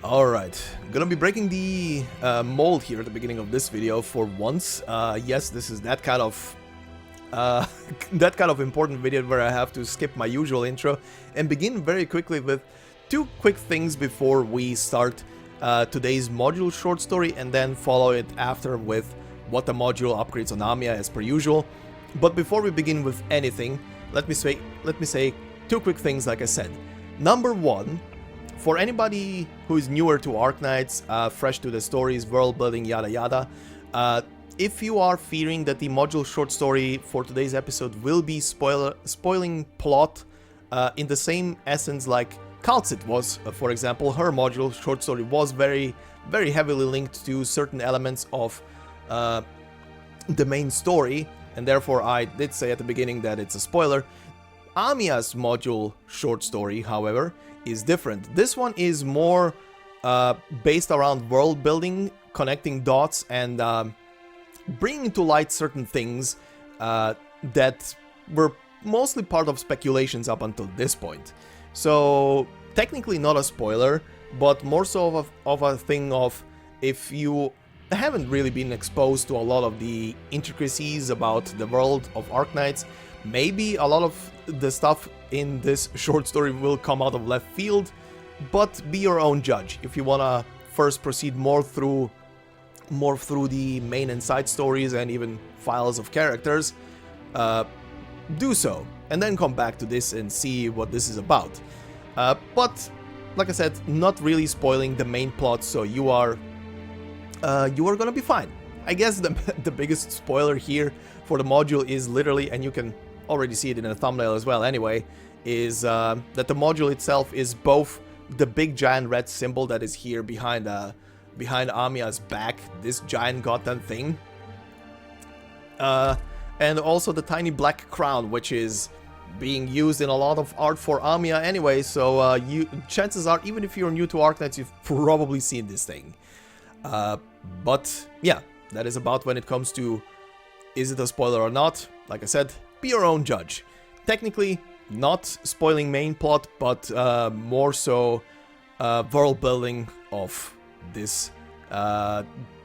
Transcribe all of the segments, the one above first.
Alright, gonna be breaking the mold here at the beginning of this video for once. Yes, this is that kind of that kind of important video where I have to skip my usual intro and begin very quickly with two quick things before we start today's module short story, and then follow it after with what the module upgrades on Amiya as per usual. But before we begin with anything, let me say two quick things like I said. Number one, for anybody who is newer to Arknights, fresh to the stories, world building, yada yada, if you are fearing that the module short story for today's episode will be spoiling plot in the same essence like Calcit was, for example, her module short story was very heavily linked to certain elements of the main story, and therefore I did say at the beginning that it's a spoiler. Amiya's module short story, however, is different. This one is more based around world building, connecting dots, and bringing to light certain things that were mostly part of speculations up until this point. So technically not a spoiler, but more so of a thing of, if you haven't really been exposed to a lot of the intricacies about the world of Arknights, maybe a lot of the stuff in this short story will come out of left field, but be your own judge. If you wanna first proceed more through the main and side stories and even files of characters, do so, and then come back to this and see what this is about. But like I said, not really spoiling the main plot, so you are gonna be fine. I guess the biggest spoiler here for the module is literally, and you can already see it in the thumbnail as well anyway, is that the module itself is both the big giant red symbol that is here behind Amiya's back, this giant goddamn thing, and also the tiny black crown, which is being used in a lot of art for Amiya anyway, so chances are, even if you're new to Arknights, you've probably seen this thing. But yeah, that is about when it comes to, is it a spoiler or not? Like I said, be your own judge. Technically, not spoiling main plot, but more so world building of this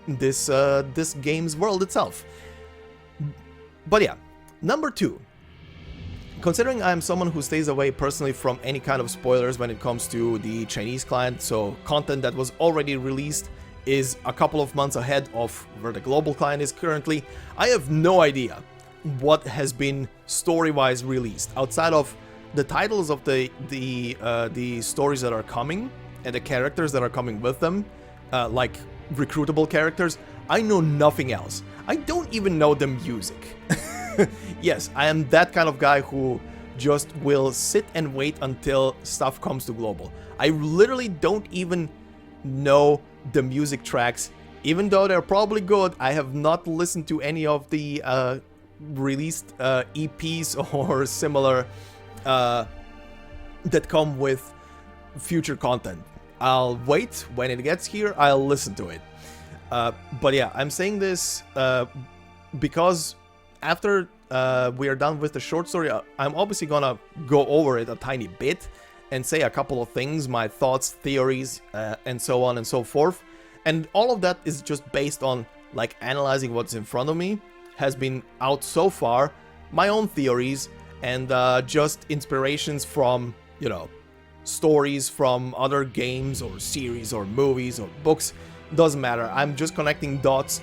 this game's world itself. But yeah, number two. Considering I am someone who stays away personally from any kind of spoilers when it comes to the Chinese client, so content that was already released is a couple of months ahead of where the global client is currently, I have no idea what has been story-wise released outside of the titles of the stories that are coming and the characters that are coming with them, like recruitable characters. I know nothing else. I don't even know the music. Yes, I am that kind of guy who just will sit and wait until stuff comes to global. I literally don't even know the music tracks, even though they're probably good. I have not listened to any of the released EPs or similar that come with future content. I'll wait. When it gets here, I'll listen to it. But yeah, I'm saying this because after we are done with the short story, I'm obviously gonna go over it a tiny bit and say a couple of things, my thoughts, theories, and so on and so forth. And all of that is just based on like analyzing what's in front of me, has been out so far, my own theories, and just inspirations from, you know, stories from other games or series or movies or books. Doesn't matter. I'm just connecting dots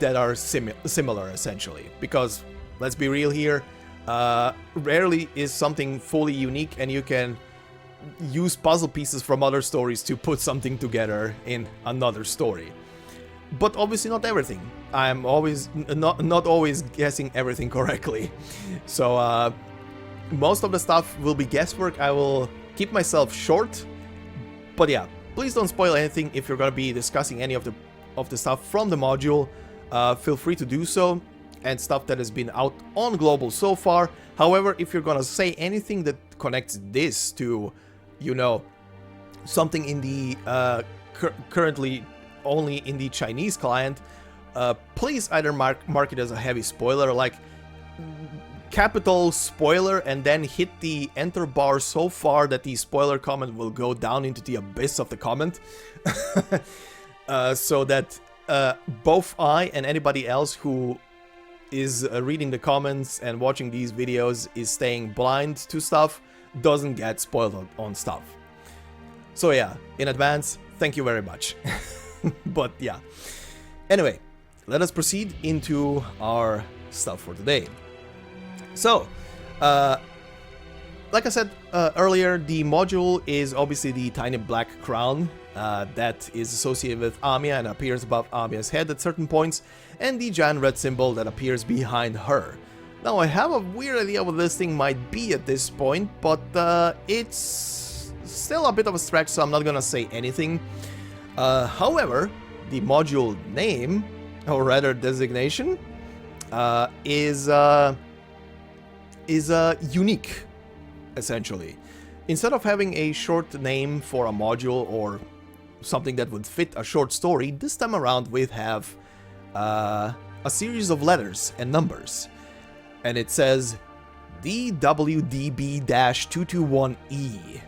that are similar essentially, because let's be real here, rarely is something fully unique, and you can use puzzle pieces from other stories to put something together in another story. But obviously not everything. I'm always not always guessing everything correctly. So most of the stuff will be guesswork. I will keep myself short. But yeah, please don't spoil anything. If you're gonna be discussing any of the stuff from the module, feel free to do so, and stuff that has been out on global so far. However, if you're gonna say anything that connects this to, you know, something in the currently only in the Chinese client, please either mark it as a heavy spoiler, like capital spoiler and then hit the enter bar so far that the spoiler comment will go down into the abyss of the comment. So that both I and anybody else who is reading the comments and watching these videos is staying blind to stuff doesn't get spoiled on stuff. So yeah, in advance, thank you very much. But yeah. Anyway, let us proceed into our stuff for today. So, like I said earlier, the module is obviously the tiny black crown that is associated with Amiya and appears above Amiya's head at certain points, and the giant red symbol that appears behind her. Now, I have a weird idea what this thing might be at this point, but it's still a bit of a stretch, so I'm not gonna say anything. However, the module name, or rather designation, is unique, essentially. Instead of having a short name for a module or something that would fit a short story, this time around we have a series of letters and numbers. And it says DWDB-221E.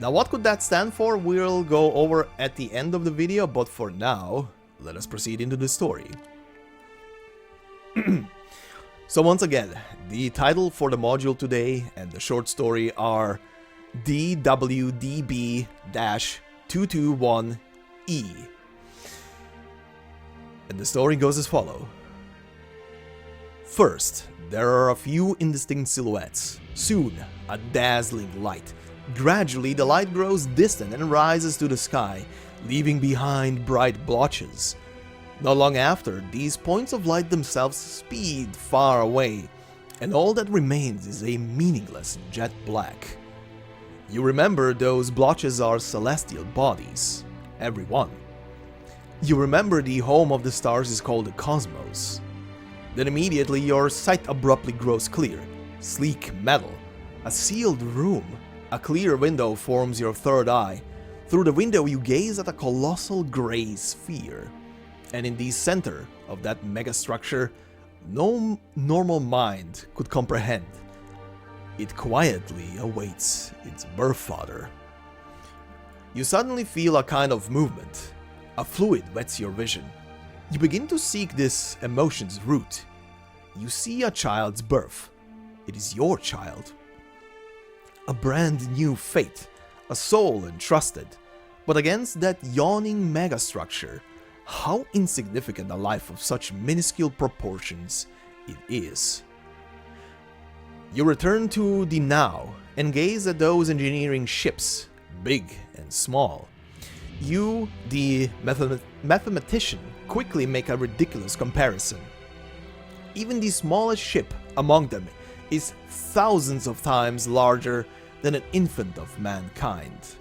Now, what could that stand for? We'll go over at the end of the video, but for now, let us proceed into the story. So once again, the title for the module today and the short story are DWDB-221E. And the story goes as follows. First, there are a few indistinct silhouettes. Soon, a dazzling light. Gradually, the light grows distant and rises to the sky, leaving behind bright blotches. Not long after, these points of light themselves speed far away, and all that remains is a meaningless jet black. You remember those blotches are celestial bodies. Every one. You remember the home of the stars is called the cosmos. Then immediately your sight abruptly grows clear. Sleek metal. A sealed room. A clear window forms your third eye. Through the window you gaze at a colossal grey sphere. And in the center of that megastructure, no normal mind could comprehend. It quietly awaits its birth father. You suddenly feel a kind of movement. A fluid wets your vision. You begin to seek this emotion's root. You see a child's birth. It is your child. A brand new fate, a soul entrusted. But against that yawning megastructure, how insignificant a life of such minuscule proportions it is. You return to the now and gaze at those engineering ships, big and small. You, the mathematician, quickly make a ridiculous comparison. Even the smallest ship among them is thousands of times larger than an infant of mankind.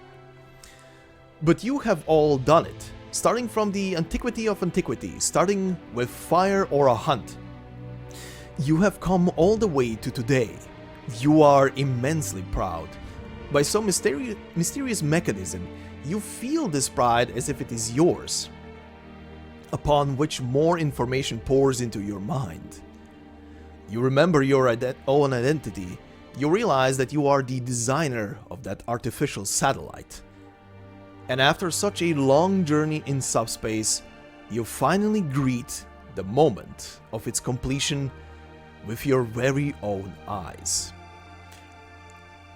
But you have all done it, starting from the antiquity of antiquity, starting with fire or a hunt. You have come all the way to today. You are immensely proud. By some mysterious mechanism, you feel this pride as if it is yours, upon which more information pours into your mind. You remember your own identity. You realize that you are the designer of that artificial satellite. And after such a long journey in subspace, you finally greet the moment of its completion with your very own eyes.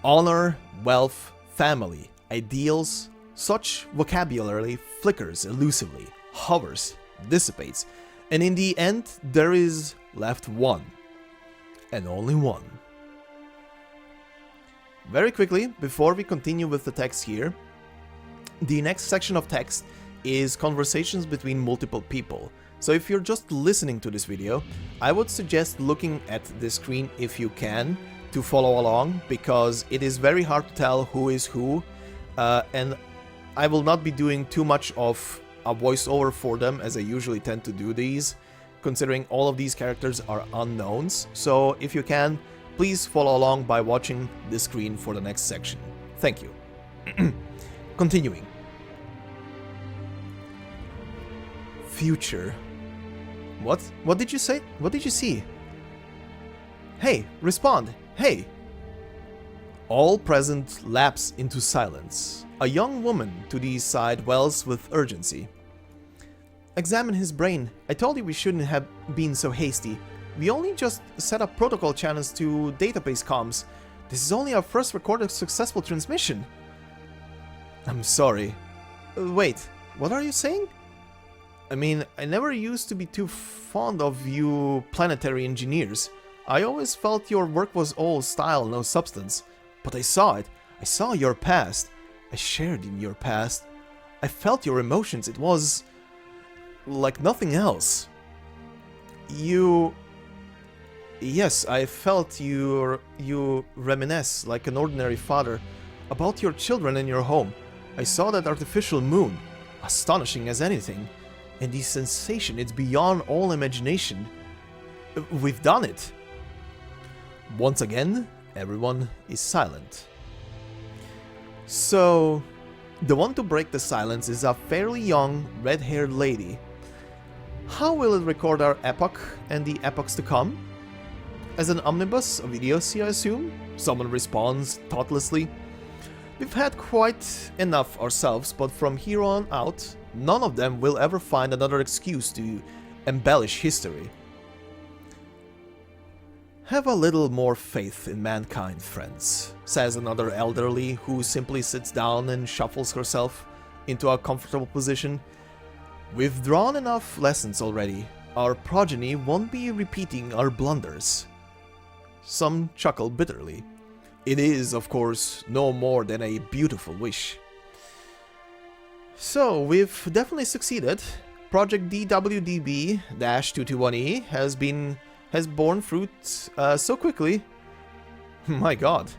Honor, wealth, family, ideals, such vocabulary flickers elusively, hovers, dissipates, and in the end there is left one, and only one. Very quickly, before we continue with the text here, the next section of text is conversations between multiple people. So if you're just listening to this video, I would suggest looking at the screen if you can to follow along, because it is very hard to tell who is who, and I will not be doing too much of a voiceover for them as I usually tend to do these, considering all of these characters are unknowns. So if you can, please follow along by watching the screen for the next section. Thank you. Continuing. Future. What? What did you say? What did you see? Hey, respond! Hey! All present lapse into silence. A young woman to the side wells with urgency. Examine his brain. I told you we shouldn't have been so hasty. We only just set up protocol channels to database comms. This is only our first recorded successful transmission. I'm sorry. Wait, what are you saying? I mean, I never used to be too fond of you planetary engineers. I always felt your work was all style, no substance. But I saw it. I saw your past. I shared in your past. I felt your emotions. It was like nothing else. Yes, I felt you reminisce like an ordinary father about your children and your home. I saw that artificial moon, astonishing as anything, and the sensation, it's beyond all imagination. We've done it. Once again, everyone is silent. So, the one to break the silence is a fairly young, red-haired lady. How will it record our epoch and the epochs to come? As an omnibus of idiocy, I assume? Someone responds thoughtlessly. We've had quite enough ourselves, but from here on out, none of them will ever find another excuse to embellish history. Have a little more faith in mankind, friends, says another elderly who simply sits down and shuffles herself into a comfortable position. We've drawn enough lessons already. Our progeny won't be repeating our blunders. Some chuckle bitterly. It is, of course, no more than a beautiful wish. So, we've definitely succeeded. Project DWDB-221E has borne fruit so quickly. My god.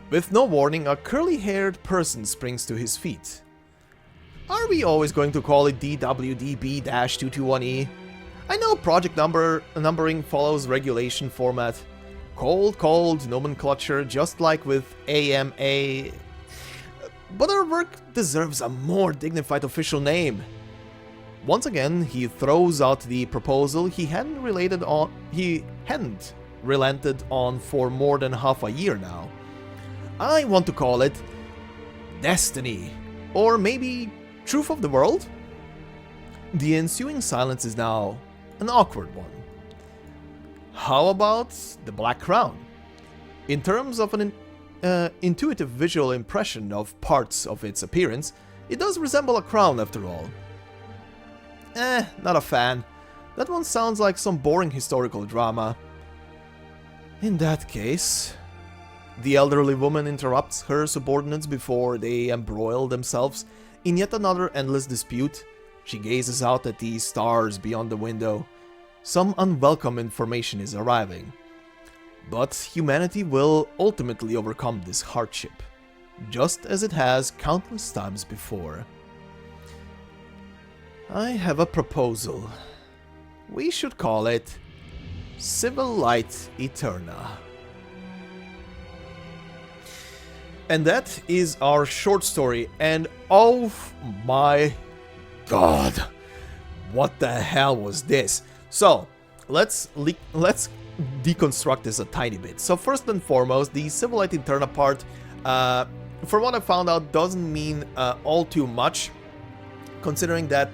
With no warning, a curly-haired person springs to his feet. Are we always going to call it DWDB-221E? I know project numbering follows regulation format. Cold nomenclature, just like with AMA. But our work deserves a more dignified official name. Once again, he throws out the proposal he hadn't relented on for more than half a year now. I want to call it Destiny, or maybe Truth of the World? The ensuing silence is now an awkward one. How about the Black Crown? In terms of an intuitive visual impression of parts of its appearance, it does resemble a crown after all. Not a fan. That one sounds like some boring historical drama. In that case... The elderly woman interrupts her subordinates before they embroil themselves in yet another endless dispute. She gazes out at the stars beyond the window. Some unwelcome information is arriving. But humanity will ultimately overcome this hardship, just as it has countless times before. I have a proposal. We should call it Civil Light Eterna. And that is our short story, and oh my god, what the hell was this? So, let's deconstruct this a tiny bit. So first and foremost, the Civil Light Eterna part, from what I found out, doesn't mean all too much, considering that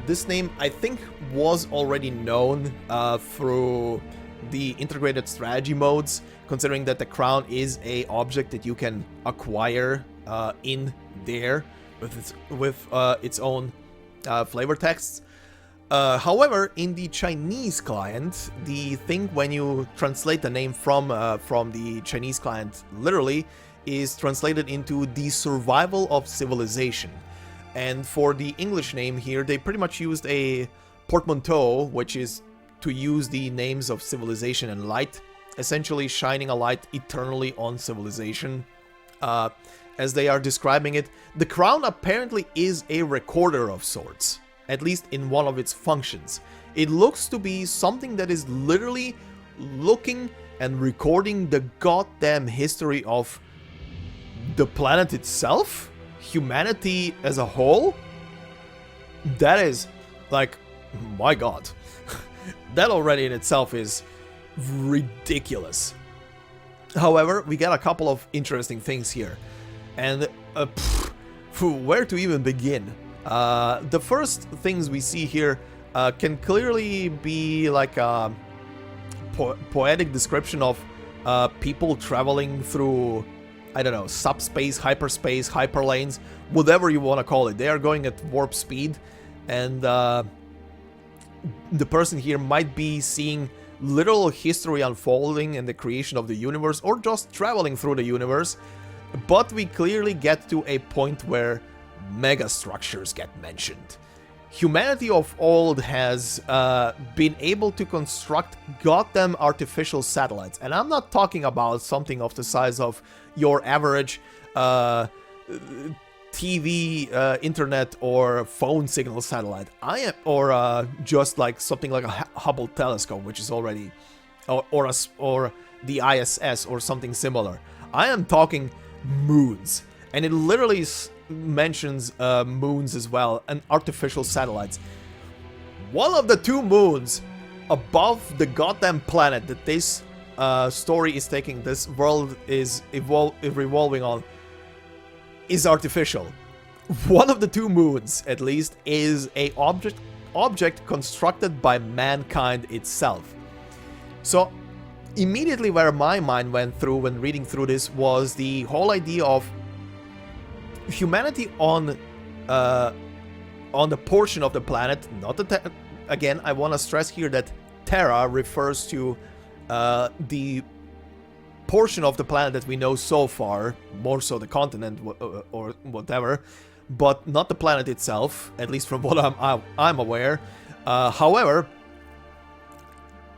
this name, I think, was already known through the integrated strategy modes, considering that the crown is a object that you can acquire in there with its own flavor texts. However, in the Chinese client, the thing when you translate the name from the Chinese client literally is translated into the survival of civilization. And for the English name here, they pretty much used a portmanteau, which is to use the names of civilization and light, essentially shining a light eternally on civilization. As they are describing it, the crown apparently is a recorder of sorts, at least in one of its functions. It looks to be something that is literally looking and recording the goddamn history of the planet itself, humanity as a whole. That is, like, my god. That already in itself is ridiculous. However, we got a couple of interesting things here, and where to even begin? The first things we see here can clearly be like a poetic description of people traveling through, I don't know, subspace, hyperspace, hyperlanes, whatever you want to call it. They are going at warp speed, and the person here might be seeing literal history unfolding in the creation of the universe, or just traveling through the universe. But we clearly get to a point where megastructures get mentioned. Humanity of old has been able to construct goddamn artificial satellites, and I'm not talking about something of the size of your average TV, internet, or phone signal satellite. Just like something like a Hubble telescope, which is already, or the ISS or something similar. I am talking moons, and it literally mentions moons as well, and artificial satellites. One of the two moons above the goddamn planet that this story is taking, this world is revolving on, is artificial. One of the two moons, at least, is a object constructed by mankind itself. So immediately where my mind went through when reading through this was the whole idea of humanity on the portion of the planet, not the again, I want to stress here that Terra refers to the portion of the planet that we know so far, more so the continent or whatever, but not the planet itself, at least from what I'm aware. However,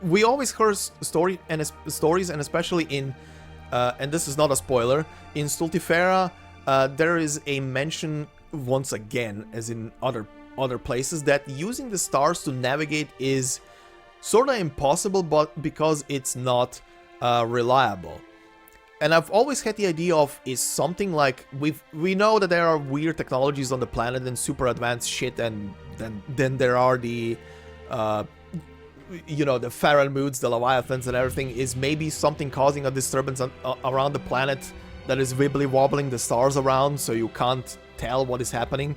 we always heard stories, and especially in, and this is not a spoiler, in Stultifera, there is a mention once again, as in other places, that using the stars to navigate is sort of impossible, but because it's not reliable. And I've always had the idea of, is something like, we know that there are weird technologies on the planet and super advanced shit, and then there are the you know, the Pharaoh moods, the Leviathans and everything. Is maybe something causing a disturbance around the planet that is wibbly wobbling the stars around, so you can't tell what is happening?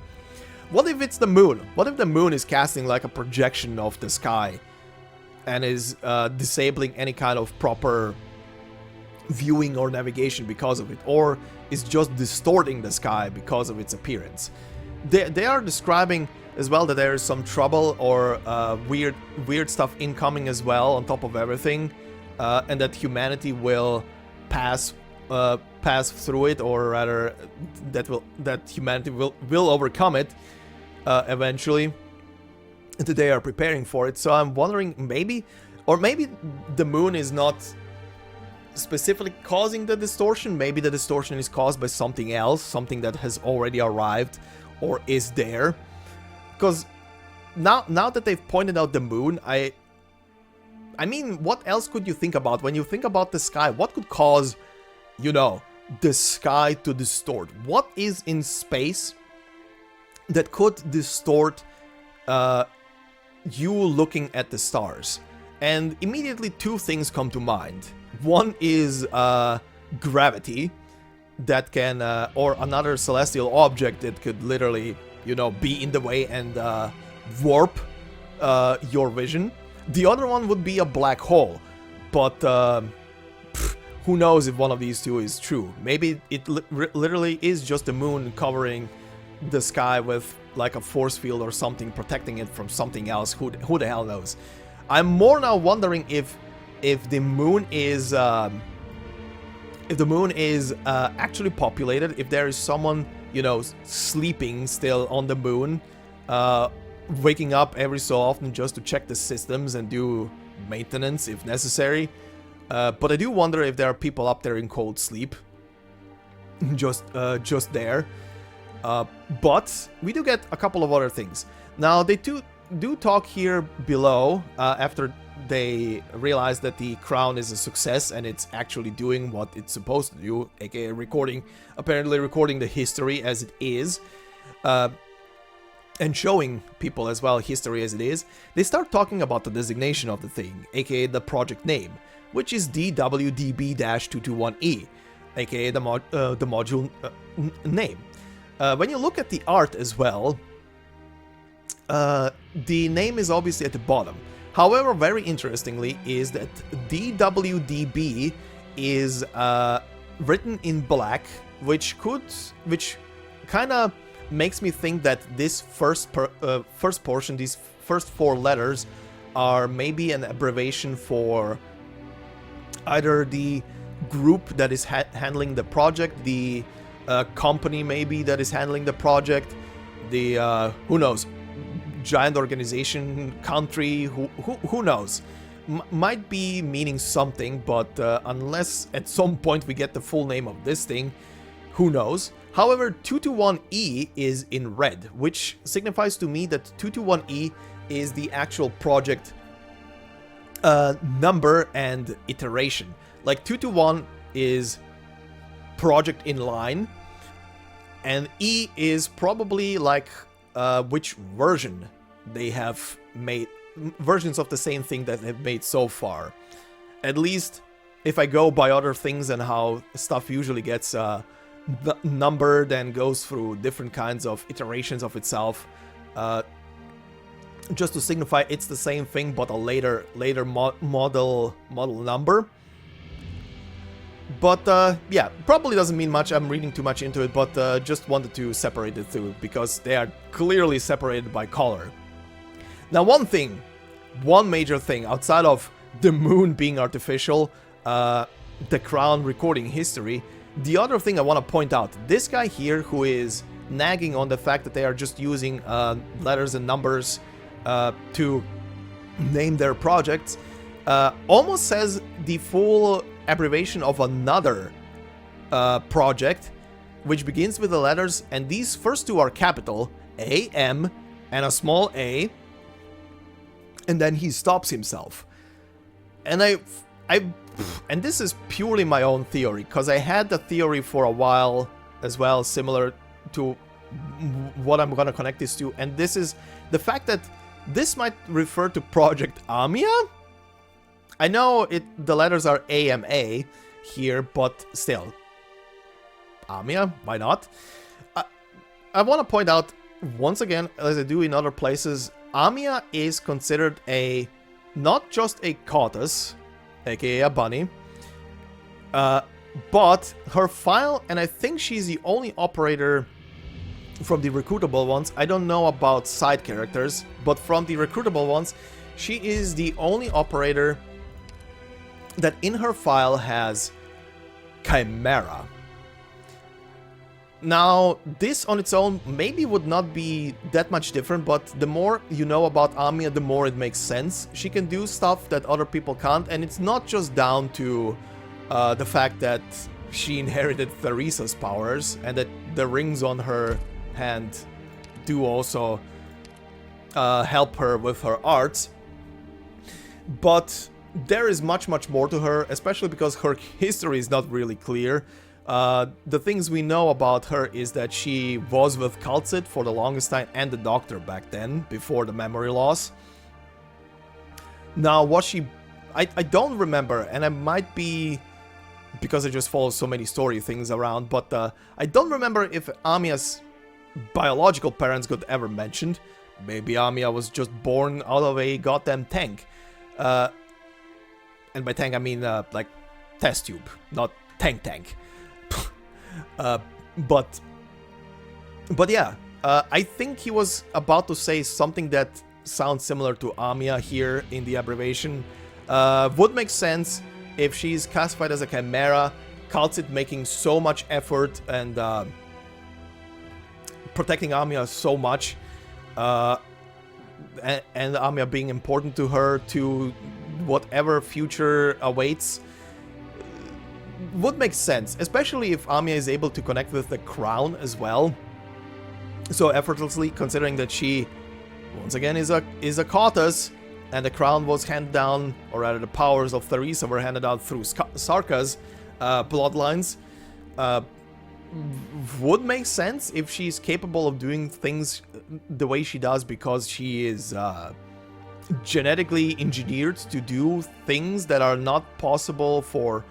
What if it's the moon? What if the moon is casting like a projection of the sky and is disabling any kind of proper viewing or navigation because of it, or is just distorting the sky because of its appearance? They are describing as well that there is some trouble or weird stuff incoming as well on top of everything, and that humanity will pass through it, or rather that humanity will overcome it eventually, and that they are preparing for it. So I'm wondering, maybe the moon is not specifically causing the distortion. Maybe the distortion is caused by something else, something that has already arrived or is there. Because now that they've pointed out the moon, I mean, what else could you think about when you think about the sky? What could cause, you know, the sky to distort? What is in space that could distort you looking at the stars? And immediately two things come to mind. One is gravity, that can, or another celestial object that could literally, you know, be in the way and warp your vision. The other one would be a black hole, but who knows if one of these two is true. Maybe it literally is just the moon covering the sky with like a force field or something, protecting it from something else. Who the hell knows? I'm more now wondering if the moon is actually populated, if there is someone, you know, sleeping still on the moon, waking up every so often just to check the systems and do maintenance if necessary. But I do wonder if there are people up there in cold sleep, just there. But we do get a couple of other things. Now they do talk here below, after they realize that the crown is a success and it's actually doing what it's supposed to do, aka apparently recording the history as it is, and showing people as well history as it is. They start talking about the designation of the thing, aka the project name. which is DWDB-221E, aka the module name. When you look at the art as well, the name is obviously at the bottom. However, very interestingly is that DWDB is written in black, which kind of makes me think that this first portion, these first 4 letters, are maybe an abbreviation for either the group that is handling the project, the company maybe that is handling the project, the who knows, giant organization, country, who knows. Might be meaning something, but unless at some point we get the full name of this thing, who knows. However, 221E is in red, which signifies to me that 221E is the actual project number and iteration. Like 221 is project in line, and E is probably like which version they have made, versions of the same thing that they've made so far. At least if I go by other things and how stuff usually gets numbered and goes through different kinds of iterations of itself, just to signify it's the same thing but a later model number. But yeah, probably doesn't mean much. I'm reading too much into it, but just wanted to separate the two because they are clearly separated by color. Now, one major thing outside of the moon being artificial, the crown recording history, the other thing I want to point out, this guy here who is nagging on the fact that they are just using letters and numbers to name their projects, almost says the full abbreviation of another project, which begins with the letters, and these first 2 are capital, A-M, and a small a, and then he stops himself. And and this is purely my own theory, because I had the theory for a while as well, similar to what I'm gonna connect this to, and this is the fact that this might refer to Project Amiya. I know the letters are AMA here, but still, Amiya, why not? I want to point out once again, as I do in other places, Amiya is considered not just a Cotus, aka a bunny, but her file, and I think she's the only operator from the recruitable ones. I don't know about side characters, but from the recruitable ones, she is the only operator that in her file has Chimera. Now, this on its own maybe would not be that much different, but the more you know about Amiya, the more it makes sense. She can do stuff that other people can't, and it's not just down to the fact that she inherited Theresa's powers, and that the rings on her hand do also help her with her arts. But there is much more to her, especially because her history is not really clear. The things we know about her is that she was with Kal'tsit for the longest time, and the Doctor back then, before the memory loss. Now, was she... I don't remember, and I might be... because I just follow so many story things around, but I don't remember if Amiya's biological parents got ever mentioned. Maybe Amiya was just born out of a goddamn tank. And by tank I mean like test tube, not tank. But yeah, I think he was about to say something that sounds similar to Amiya here in the abbreviation. Would make sense if she's classified as a Chimera, Kal'tsit making so much effort and protecting Amiya so much, and Amiya being important to her, to whatever future awaits, would make sense, especially if Amiya is able to connect with the crown as well so effortlessly, considering that she once again is a Cotus, and the crown was handed down, or rather the powers of Theresa were handed down through Sarka's bloodlines. Would make sense if she's capable of doing things the way she does, because she is genetically engineered to do things that are not possible for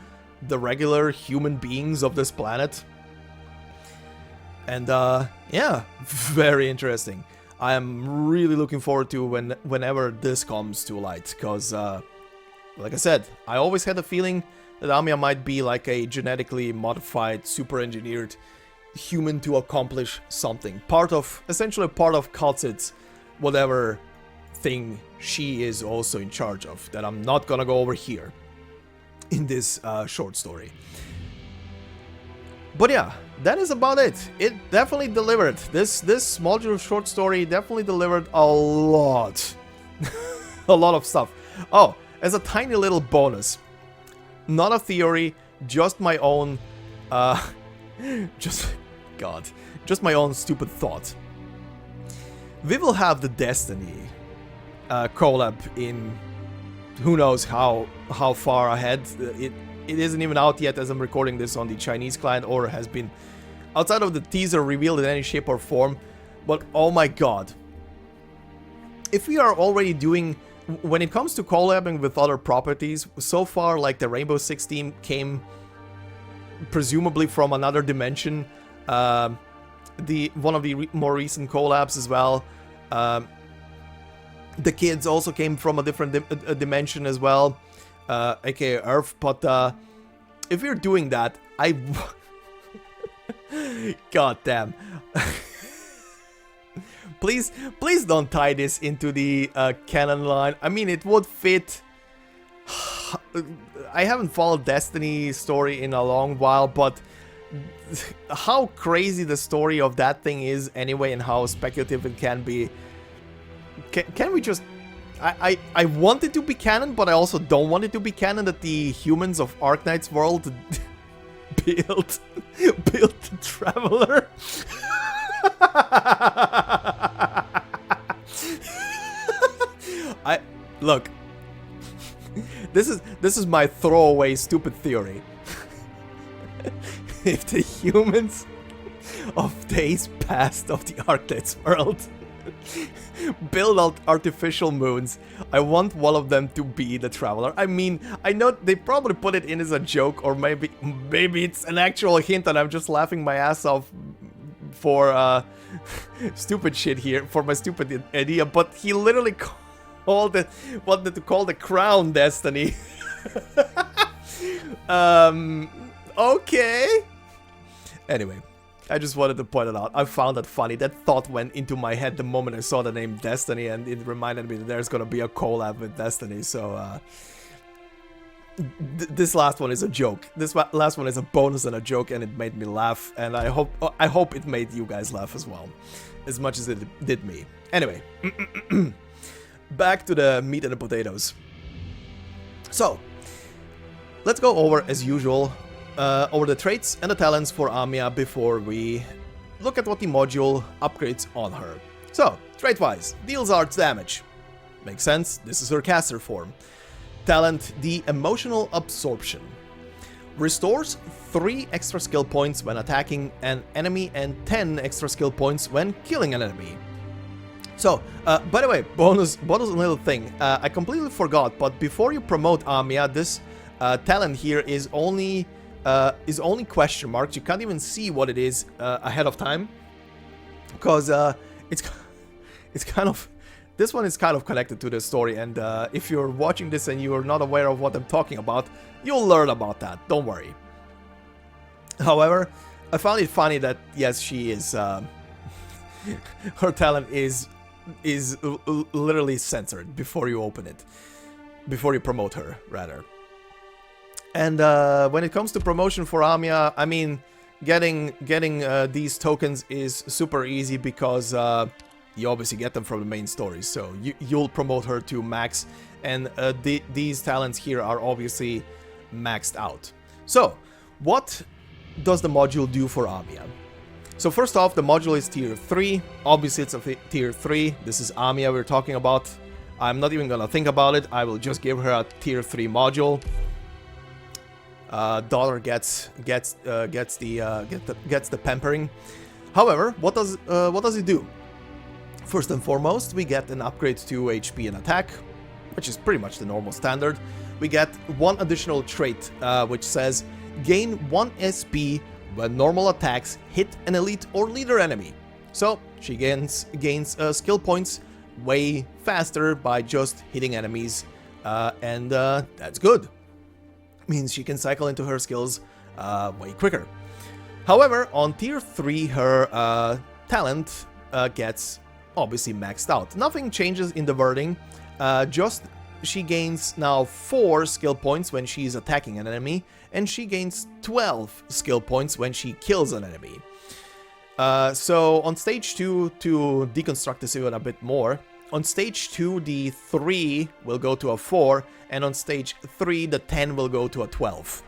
the regular human beings of this planet. And yeah, very interesting. I am really looking forward to whenever this comes to light, because like I said, I always had a feeling that Amiya might be like a genetically modified, super engineered human to accomplish something. Essentially part of Katzit's whatever thing she is also in charge of, that I'm not gonna go over here in this short story. But yeah, that is about it. It definitely delivered. This module short story definitely delivered a lot. A lot of stuff. Oh, as a tiny little bonus, not a theory, just my own just my own stupid thought. We will have the Destiny collab in who knows how far ahead. It isn't even out yet as I'm recording this on the Chinese client, or has been outside of the teaser revealed in any shape or form. But oh my god, if we are already doing, when it comes to collabing with other properties, so far like the Rainbow Six team came presumably from another dimension. One of the more recent collabs as well. The kids also came from a different dimension as well, aka Earth. But if we're doing that, god damn. Please don't tie this into the canon line. I mean, it would fit. I haven't followed Destiny story in a long while, but how crazy the story of that thing is anyway, and how speculative it can be. Can we just... I want it to be canon, but I also don't want it to be canon that the humans of Arknights world built the Traveler. Look. This is my throwaway stupid theory. If the humans of days past of the Arknights world build out artificial moons, I want one of them to be the Traveler. I mean, I know they probably put it in as a joke, or maybe it's an actual hint and I'm just laughing my ass off for stupid shit here, for my stupid idea, but he literally wanted to call the crown Destiny. Okay. Anyway, I just wanted to point it out. I found that funny. That thought went into my head the moment I saw the name Destiny, and it reminded me that there's gonna be a collab with Destiny, so this last one is a joke. This last one is a bonus and a joke, and it made me laugh, and I hope it made you guys laugh as well, as much as it did me. Anyway, back to the meat and the potatoes. So, let's go over, as usual, over the traits and the talents for Amiya before we look at what the module upgrades on her. So, trait-wise, deals arts damage. Makes sense, this is her caster form. Talent, the emotional absorption. Restores 3 extra skill points when attacking an enemy and 10 extra skill points when killing an enemy. So, by the way, bonus little thing. I completely forgot, but before you promote Amiya, this talent here is only question marks. You can't even see what it is ahead of time, because it's kind of, this one is kind of connected to the story, and if you're watching this and you are not aware of what I'm talking about, you'll learn about that. Don't worry. However, I found it funny that yes, she is her talent is literally censored before you open it, before you promote her, rather. And when it comes to promotion for Amiya, I mean, getting these tokens is super easy, because you obviously get them from the main story. So you'll promote her to max, and these talents here are obviously maxed out. So what does the module do for Amiya? So first off, the module is tier 3. Obviously it's a tier 3. This is Amiya we're talking about. I'm not even gonna think about it. I will just give her a tier 3 module. Daughter gets the pampering. However, what does it do? First and foremost, we get an upgrade to HP and attack. which is pretty much the normal standard, we get one additional trait, which says gain 1 SP when normal attacks hit an elite or leader enemy. So she gains skill points way faster by just hitting enemies, and that's good. Means she can cycle into her skills way quicker. However, on tier 3 her talent gets obviously maxed out. Nothing changes in the wording, just she gains now 4 skill points when she's attacking an enemy, and she gains 12 skill points when she kills an enemy. So on stage 2, to deconstruct this even a bit more, on stage 2 the 3 will go to a 4, and on stage 3 the 10 will go to a 12.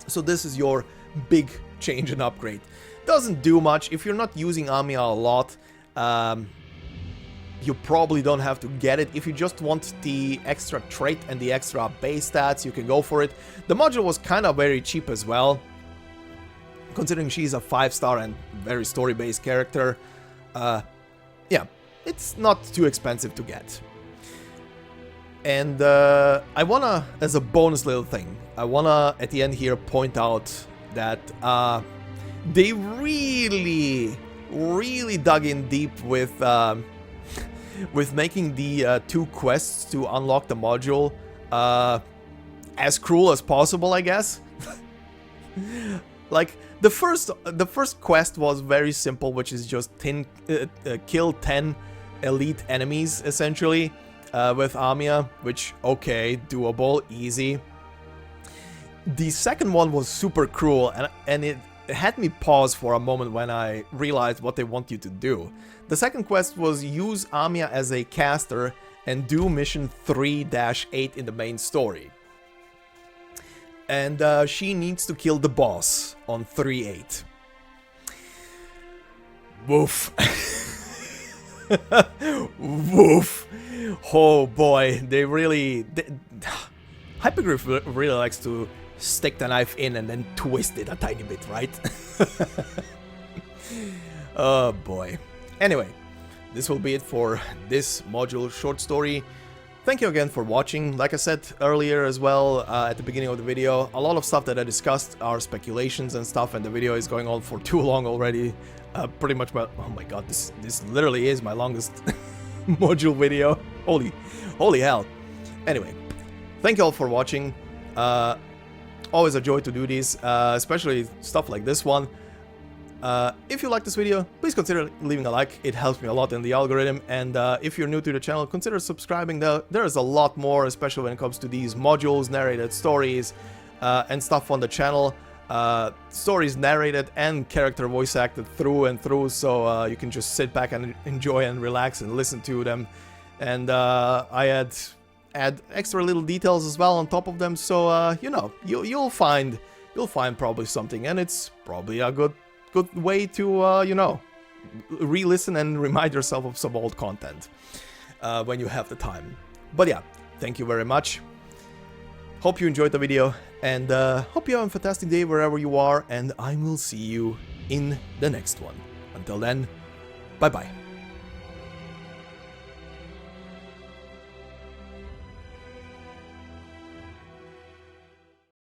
So this is your big change and upgrade. Doesn't do much. If you're not using Amiya a lot, you probably don't have to get it. If you just want the extra trait and the extra base stats, you can go for it. The module was kind of very cheap as well, considering she's a 5-star and very story-based character. Yeah, it's not too expensive to get. And I wanna, as a bonus little thing, I wanna at the end here point out that they really dug in deep with making the 2 quests to unlock the module as cruel as possible, I guess. Like the first quest was very simple, which is just kill 10 elite enemies essentially with Amiya, which okay, doable, easy. The second one was super cruel, and it had me pause for a moment when I realized what they want you to do. The second quest was use Amiya as a caster and do mission 3-8 in the main story. And she needs to kill the boss on 3-8. Woof. Woof. Oh boy, they really... Hypergriff really likes to stick the knife in and then twist it a tiny bit, right? Oh boy. Anyway, this will be it for this module short story. Thank you again for watching. Like I said earlier as well, at the beginning of the video, a lot of stuff that I discussed are speculations and stuff, and the video is going on for too long already. Pretty much oh my god, this literally is my longest module video. Holy hell. Anyway, thank you all for watching. Always a joy to do these, especially stuff like this one. If you like this video, please consider leaving a like. It helps me a lot in the algorithm. And if you're new to the channel, consider subscribing. There is a lot more, especially when it comes to these modules, narrated stories, and stuff on the channel. Stories narrated and character voice acted through and through, so you can just sit back and enjoy and relax and listen to them. And I add extra little details as well on top of them, so you know, you'll find probably something, and it's probably a good way to you know, re-listen and remind yourself of some old content when you have the time. But yeah, thank you very much. Hope you enjoyed the video, and hope you have a fantastic day wherever you are, and I will see you in the next one. Until then, bye bye.